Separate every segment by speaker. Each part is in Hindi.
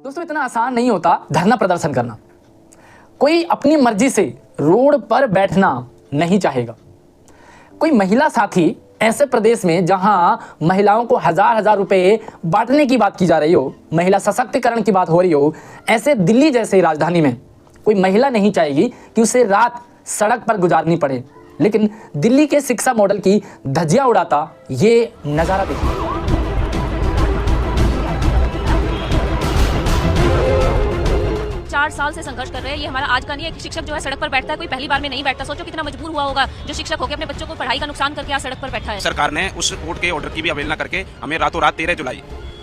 Speaker 1: दोस्तों इतना आसान नहीं होता धरना प्रदर्शन करना। कोई अपनी मर्जी से रोड पर बैठना नहीं चाहेगा। कोई महिला साथी ऐसे प्रदेश में जहां महिलाओं को हजार हजार रुपए बांटने की बात की जा रही हो, महिला सशक्तिकरण की बात हो रही हो, ऐसे दिल्ली जैसे राजधानी में कोई महिला नहीं चाहेगी कि उसे रात सड़क पर गुजारनी पड़े। लेकिन दिल्ली के शिक्षा मॉडल की धज्जियां उड़ाता ये नजारा देखिए।
Speaker 2: 4 साल से संघर्ष कर रहे हैं। ये हमारा आज का नहीं है कि शिक्षक जो है सड़क पर बैठता है, कोई पहली बार में नहीं बैठता। सोचो कितना मजबूर हुआ होगा जो शिक्षक होकर अपने बच्चों को पढ़ाई का नुकसान करके आज सड़क पर बैठा है।
Speaker 3: सरकार ने उस कोर्ट के ऑर्डर की भी अवहेलना करके हमें रातों रात 13 जुलाई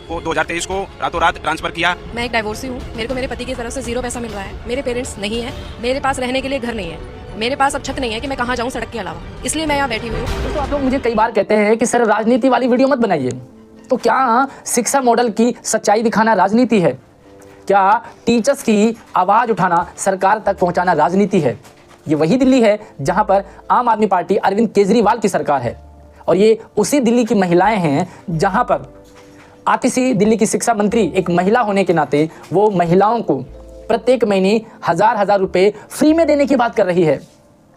Speaker 3: को 2023 को रातों रात ट्रांसफर किया।
Speaker 4: मैं एक डाइवोर्सी हूँ, मेरे को मेरे पति की तरफ से 0 पैसा मिल रहा है। मेरे पेरेंट्स नहीं है, मेरे पास रहने के लिए घर नहीं है, मेरे पास अब छत नहीं है कि मैं कहाँ जाऊँ सड़क के अलावा, इसलिए मैं यहाँ बैठी हुई हूँ।
Speaker 1: दोस्तों आप लोग मुझे कई बार कहते हैं कि सर राजनीति वाली वीडियो मत बनाइए। तो क्या शिक्षा मॉडल की सच्चाई दिखाना राजनीति है? क्या टीचर्स की आवाज उठाना, सरकार तक पहुंचाना राजनीति है? ये वही दिल्ली है जहां पर आम आदमी पार्टी अरविंद केजरीवाल की सरकार है, और ये उसी दिल्ली की महिलाएं हैं जहां पर आतिशी दिल्ली की शिक्षा मंत्री एक महिला होने के नाते वो महिलाओं को प्रत्येक महीने हजार हजार रुपए फ्री में देने की बात कर रही है।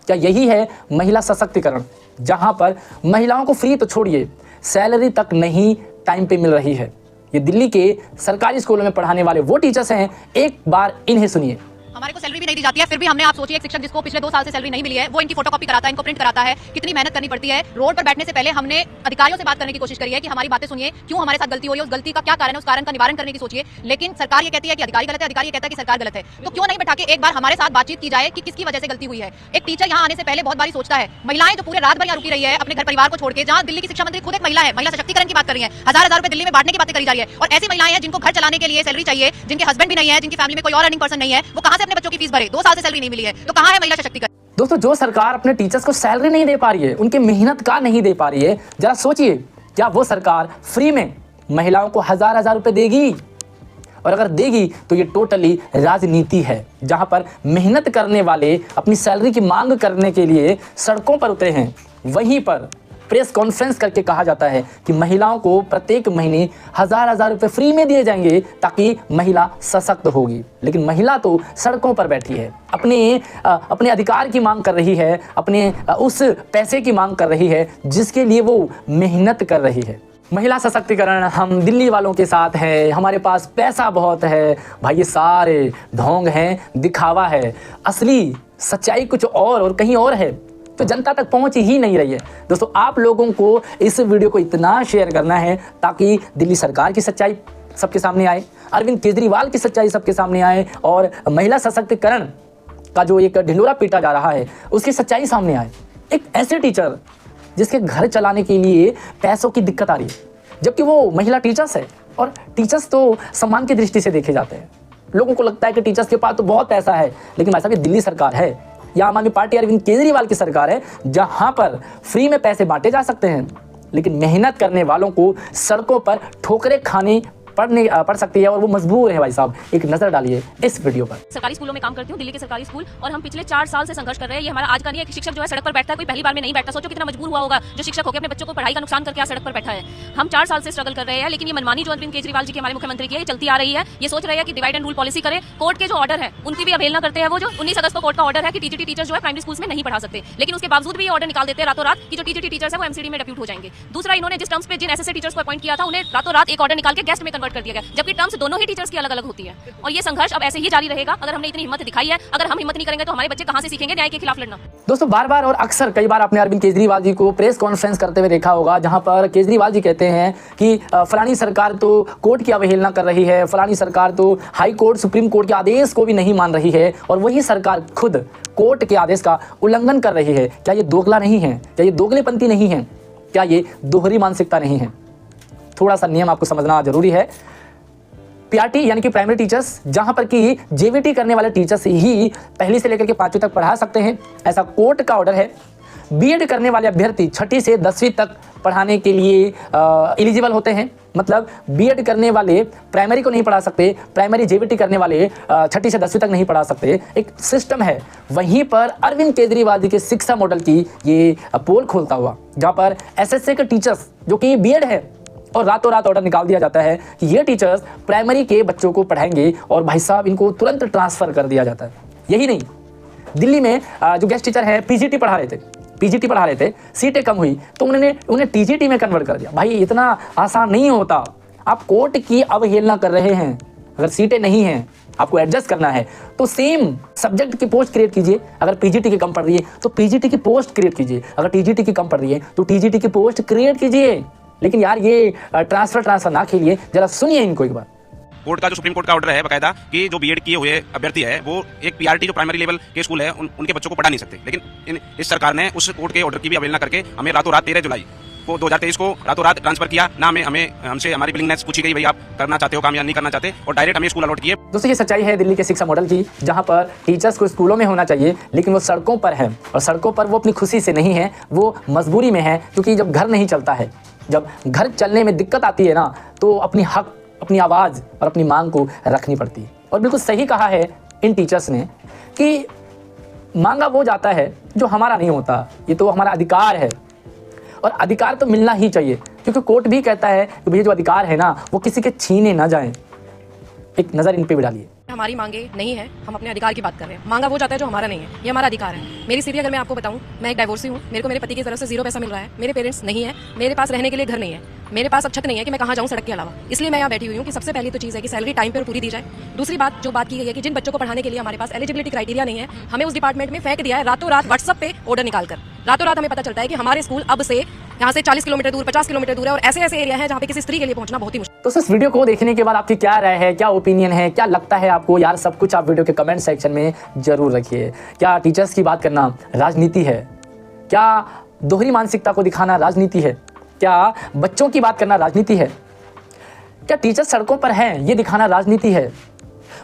Speaker 1: क्या यही है महिला सशक्तिकरण, जहां पर महिलाओं को फ्री तो छोड़िए, सैलरी तक नहीं टाइम पे मिल रही है? ये दिल्ली के सरकारी स्कूलों में पढ़ाने वाले वो टीचर्स हैं, एक बार इन्हें सुनिए।
Speaker 5: हमारे को सैलरी भी नहीं दी जाती है, फिर भी हमने, आप सोचिए, एक शिक्षक जिसको पिछले 2 साल से सैलरी नहीं मिली है, वो इनकी फोटोकॉपी कराता है, इनको प्रिंट कराता है, कितनी मेहनत करनी पड़ती है। रोड पर बैठने से पहले हमने अधिकारियों से बात करने की कोशिश करी है कि हमारी बातें सुनिए, क्यों हमारे साथ गलती हुई है, उस गलती का क्या कारण है, उस कारण का निवारण करने की सोचिए। लेकिन सरकार ये कहती है कि अधिकारी गलत है, अधिकारी ये कहता है कि सरकार गलत है। तो क्यों नहीं बैठा के एक बार हमारे साथ बातचीत की जाए कि किसकी वजह से गलती हुई है। एक टीचर यहाँ आने से पहले बहुत बारी सोचता है। महिलाएं जो पूरे रात भर यहाँ रुकी रही है अपने घर परिवार को छोड़ के, जहाँ दिल्ली की शिक्षा मंत्री खुद एक महिला है, महिला सशक्तिकरण की बात कर रही है, हजार हजार रुपए दिल्ली में बांटने की बातें करी जा रही है। और ऐसी महिलाएं हैं जिनको घर चलाने के लिए सैलरी चाहिए, जिनके हस्बैंड भी नहीं है, जिनकी फैमिली में कोई और अर्निंग पर्सन नहीं है, वो कहां से अपने बच्चों की फीस भरे? 2 साल से सैलरी नहीं मिली है, तो कहां है महिला सशक्तिकरण?
Speaker 1: दोस्तों जो सरकार अपने टीचर्स को सैलरी नहीं दे पा रही है, उनकी मेहनत का नहीं दे पा रही है, जरा सोचिए क्या वो सरकार फ्री में महिलाओं को हजार हजार रुपए देगी? और अगर देगी तो ये टोटली राजनीति है, जहां पर मेहनत करने वाले अपनी सैलरी की मांग करने के लिए सड़कों पर उतरे हैं। वहीं पर प्रेस कॉन्फ्रेंस करके कहा जाता है कि महिलाओं को प्रत्येक महीने हजार हजार रुपए फ्री में दिए जाएंगे ताकि महिला सशक्त होगी। लेकिन महिला तो सड़कों पर बैठी है, अपने अधिकार की मांग कर रही है, अपने उस पैसे की मांग कर रही है जिसके लिए वो मेहनत कर रही है। महिला सशक्तिकरण, हम दिल्ली वालों के साथ है, हमारे पास पैसा बहुत है। भाई ये सारे ढोंग हैं, दिखावा है। असली सच्चाई कुछ और कहीं और है, तो जनता तक पहुंच ही नहीं रही है। दोस्तों आप लोगों को इस वीडियो को इतना शेयर करना है ताकि दिल्ली सरकार की सच्चाई सबके सामने आए, अरविंद केजरीवाल की सच्चाई सबके सामने आए, और महिला सशक्तिकरण का जो एक ढिंढोरा पीटा जा रहा है उसकी सच्चाई सामने आए। एक ऐसे टीचर जिसके घर चलाने के लिए पैसों की दिक्कत आ रही है, जबकि वो महिला टीचर्स है, और टीचर्स तो सम्मान की दृष्टि से देखे जाते हैं। लोगों को लगता है कि टीचर्स के पास तो बहुत पैसा है, लेकिन भाई साहब ये दिल्ली सरकार है, या आम आदमी पार्टी अरविंद केजरीवाल की सरकार है, जहां पर फ्री में पैसे बांटे जा सकते हैं, लेकिन मेहनत करने वालों को सड़कों पर ठोकरें खानी पड़ सकती है, और वो मजबूर है। भाई साहब एक नजर डालिए इस वीडियो पर।
Speaker 2: सरकारी स्कूलों में काम करती हूँ, दिल्ली के सरकारी स्कूल, और हम पिछले 4 साल से संघर्ष कर रहे हैं। ये हमारा आज का नहीं है कि शिक्षक जो है सड़क पर बैठता है, कोई पहली बार में नहीं बैठता। सोचो कितना मजबूर हुआ होगा जो शिक्षक होकर अपने बच्चों को पढ़ाई का नुकसान करके आज सड़क पर बैठा है। हम 4 साल से स्ट्रगल कर रहे हैं, लेकिन ये मनमानी जो अरविंद केजरीवाल जी की, हमारे मुख्यमंत्री की, ये चलती आ रही है। ये सोच रहे हैं कि डिवाइड एंड रूल पॉलिसी करें। कोर्ट के जो ऑर्डर है उनकी भी अवहेलना करते हैं। वो जो 19 अगस्त को कोर्ट का ऑर्डर है कि टीजीटी टीचर जो है प्राइमरी स्कूल्स में नहीं पढ़ा सकते, लेकिन उसके बावजूद भी ये ऑर्डर निकाल देते हैं रातों रात कि जो टीजीटी टीचर्स है वो एमसीडी में डेप्यूट हो जाएंगे। दूसरा, इन्होंने जिस टर्म्स पे जिन एसएससी टीचर्स को अपॉइंट किया था उन्हें रातों रात एक ऑर्डर निकाल के गेस्ट में कन्वर्ट कर दिया गया, जबकि टर्म्स दोनों ही टीचर्स की अलग अलग होती है। और ये संघर्ष अब ऐसे ही जारी रहेगा। अगर हमने इतनी हिम्मत दिखाई है, अगर हम हिम्मत नहीं करेंगे तो हमारे बच्चे कहां से सीखेंगे न्याय के खिलाफ लड़ना?
Speaker 1: दोस्तों बार बार और अक्सर कई बार आपने अरविंद केजरीवाल जी को प्रेस कॉन्फ्रेंस करते हुए देखा होगा, जहां पर केजरीवाल जी कहते हैं कि फलानी सरकार तो कोर्ट की अवहेलना कर रही है, फलानी सरकार तो हाई कोर्ट, सुप्रीम कोर्ट के आदेश को भी नहीं मान रही है, और वही सरकार खुद कोर्ट के आदेश का उल्लंघन कर रही है। क्या ये दोगला नहीं है? क्या ये दोगलेपंथी नहीं है? क्या ये दोहरी मानसिकता नहीं है? थोड़ा सा नियम आपको समझना जरूरी है। पीआरटी यानी कि प्राइमरी टीचर्स, जहां पर कि जेवीटी करने वाले टीचर्स ही पहली से लेकर के 5वीं तक पढ़ा सकते हैं, ऐसा कोर्ट का ऑर्डर है। बीएड करने वाले अभ्यर्थी 6ठी से 10वीं तक पढ़ाने के लिए एलिजिबल होते हैं। मतलब बीएड करने वाले प्राइमरी को नहीं पढ़ा सकते, प्राइमरी जेवीटी करने वाले 6ठी से 10वीं तक नहीं पढ़ा सकते। एक सिस्टम है। वहीं पर अरविंद केजरीवाल जी के शिक्षा मॉडल की ये पोल खोलता हुआ, जहां पर एसएससी के टीचर्स जो कि बीएड है, और रातों रात ऑर्डर निकाल दिया जाता है कि ये टीचर्स प्राइमरी के बच्चों को पढ़ाएंगे और भाई साहब इनको तुरंत ट्रांसफ़र कर दिया जाता है। यही नहीं, दिल्ली में जो गेस्ट टीचर है पीजीटी पढ़ा रहे थे, सीटें कम हुई तो उन्हें टीजीटी में कन्वर्ट कर दिया। भाई इतना आसान नहीं होता, आप कोर्ट की अवहेलना कर रहे हैं। अगर सीटें नहीं हैं, आपको एडजस्ट करना है तो सेम सब्जेक्ट की पोस्ट क्रिएट कीजिए। अगर पीजीटी की कम पड़ रही है तो पीजीटी की पोस्ट क्रिएट कीजिए, अगर टीजीटी की कम पड़ रही है तो टीजीटी की पोस्ट क्रिएट कीजिए। लेकिन यार ये ट्रांसफर ना खेलिए, जरा सुनिए इनको एक बार।
Speaker 3: कोर्ट का जो सुप्रीम कोर्ट का ऑर्डर है बकायदा कि जो बीएड किए हुए अभ्यर्थी है वो एक पीआरटी जो प्राइमरी लेवल के स्कूल है उनके बच्चों को पढ़ा नहीं सकते। लेकिन इस सरकार ने उस कोर्ट के ऑर्डर की भी अवहेलना करके हमें रातों रात 13 जुलाई को 2023 को रातों रात ट्रांसफर किया ना। हमसे हमारी विलिंगनेस पूछी गई, भाई आप करना चाहते हो काम या नहीं करना चाहते, और डायरेक्ट हमें स्कूल अलॉट किए।
Speaker 1: दोस्तों ये सच्चाई है दिल्ली के शिक्षा मॉडल की, जहां पर टीचर्स को स्कूलों में होना चाहिए लेकिन वो सड़कों पर है, और सड़कों पर वो अपनी खुशी से नहीं है, वो मजबूरी में है। क्योंकि जब घर नहीं चलता है, जब घर चलने में दिक्कत आती है ना, तो अपनी हक, अपनी आवाज़ और अपनी मांग को रखनी पड़ती है। और बिल्कुल सही कहा है इन टीचर्स ने कि मांगा वो जाता है जो हमारा नहीं होता, ये तो हमारा अधिकार है और अधिकार तो मिलना ही चाहिए। क्योंकि कोर्ट भी कहता है कि भैया जो अधिकार है ना वो किसी के छीने ना जाएं। एक नज़र इन पे भी डालिए।
Speaker 4: हमारी मांगे नहीं है, हम अपने अधिकार की बात कर रहे हैं। मांगा वो जाता है जो हमारा नहीं है, ये हमारा अधिकार है। मेरी स्थिति अगर मैं आपको बताऊं, मैं एक डाइवोर्सी हूं, मेरे को मेरे पति की तरफ से 0 पैसा मिल रहा है, मेरे पेरेंट्स नहीं है, मेरे पास रहने के लिए घर नहीं है, मेरे पास अब छत नहीं है कि मैं कहाँ जाऊँ सड़क के अलावा। इसलिए मैं यहाँ बैठी हुई हूँ कि सबसे पहली तो चीज़ है कि सैलरी टाइम पर पूरी दी जाए। दूसरी बात जो बात की गई है कि जिन बच्चों को पढ़ाने के लिए हमारे पास एलिजिबिलिटी क्राइटेरिया नहीं है, हमें उस डिपार्टमेंट में फेंक दिया है रातों रात व्हाट्सएप पे ऑर्डर निकालकर। रातों रात हमें पता चलता है कि हमारे स्कूल अब से यहाँ से 40 किलोमीटर दूर, 50 किलोमीटर दूर है, और ऐसे ऐसे एरिया है जहाँ पे किसी स्त्री के लिए पहुंचना बहुत ही मुश्किल।
Speaker 1: तो इस वीडियो को देखने के बाद आपकी क्या राय है, क्या ओपिनियन है, क्या लगता है आपको? यार सब कुछ आप वीडियो के कमेंट सेक्शन में जरूर रखिए। क्या टीचर्स की बात करना राजनीति है? क्या दोहरी मानसिकता को दिखाना राजनीति है? क्या बच्चों की बात करना राजनीति है? क्या टीचर्स सड़कों पर हैं ये दिखाना राजनीति है?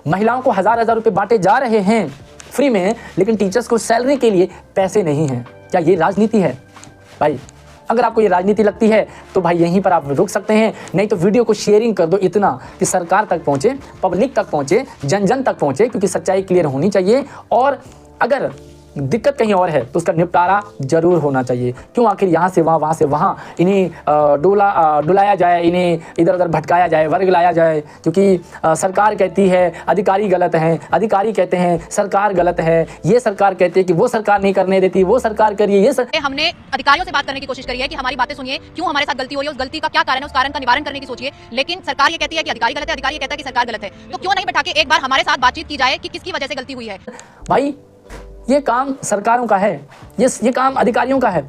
Speaker 1: महिलाओं को हजार रुपए बांटे जा रहे हैं फ्री में, लेकिन टीचर्स को सैलरी के लिए पैसे नहीं हैं, क्या ये राजनीति है? भाई अगर आपको ये राजनीति लगती है तो भाई यहीं पर आप रुक सकते हैं, नहीं तो वीडियो को शेयरिंग कर दो इतना कि सरकार तक पहुंचे, पब्लिक तक पहुंचे, जन जन तक पहुंचे, क्योंकि सच्चाई क्लियर होनी चाहिए। और अगर दिक्कत कहीं और है तो उसका निपटारा जरूर होना चाहिए। क्यों आखिर यहाँ से वहाँ, वहाँ से वहाँ इन्हें डुलाया जाए, इन्हें इधर उधर भटकाया जाए, वर्ग लाया जाए? क्योंकि सरकार कहती है अधिकारी गलत हैं, अधिकारी कहते हैं सरकार गलत है, ये सरकार कहती है कि वो सरकार नहीं करने देती, वो सरकार करिए, ये
Speaker 5: हमने अधिकारियों से बात करने की कोशिश करी है कि हमारी बातें सुनिए, क्यों हमारे साथ गलती हुई है, उस गलती का क्या कारण है, उस कारण का निवारण करने की सोचिए। लेकिन सरकार ये कहती है कि अधिकारी गलत है, अधिकारी ये कहता है कि सरकार गलत है। तो क्यों नहीं बैठा के एक बार हमारे साथ बातचीत की जाए कि किसकी वजह से गलती हुई है?
Speaker 1: भाई ये काम सरकारों का है, ये काम अधिकारियों का है।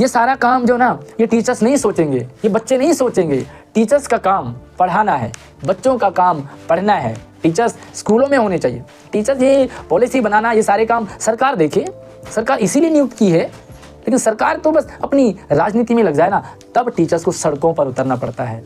Speaker 1: ये सारा काम जो ना ये टीचर्स नहीं सोचेंगे, ये बच्चे नहीं सोचेंगे। टीचर्स का काम पढ़ाना है, बच्चों का काम पढ़ना है। टीचर्स स्कूलों में होने चाहिए। टीचर्स ये पॉलिसी बनाना, ये सारे काम सरकार देखे, सरकार इसीलिए नियुक्त की है। लेकिन सरकार तो बस अपनी राजनीति में लग जाए ना, तब टीचर्स को सड़कों पर उतरना पड़ता है।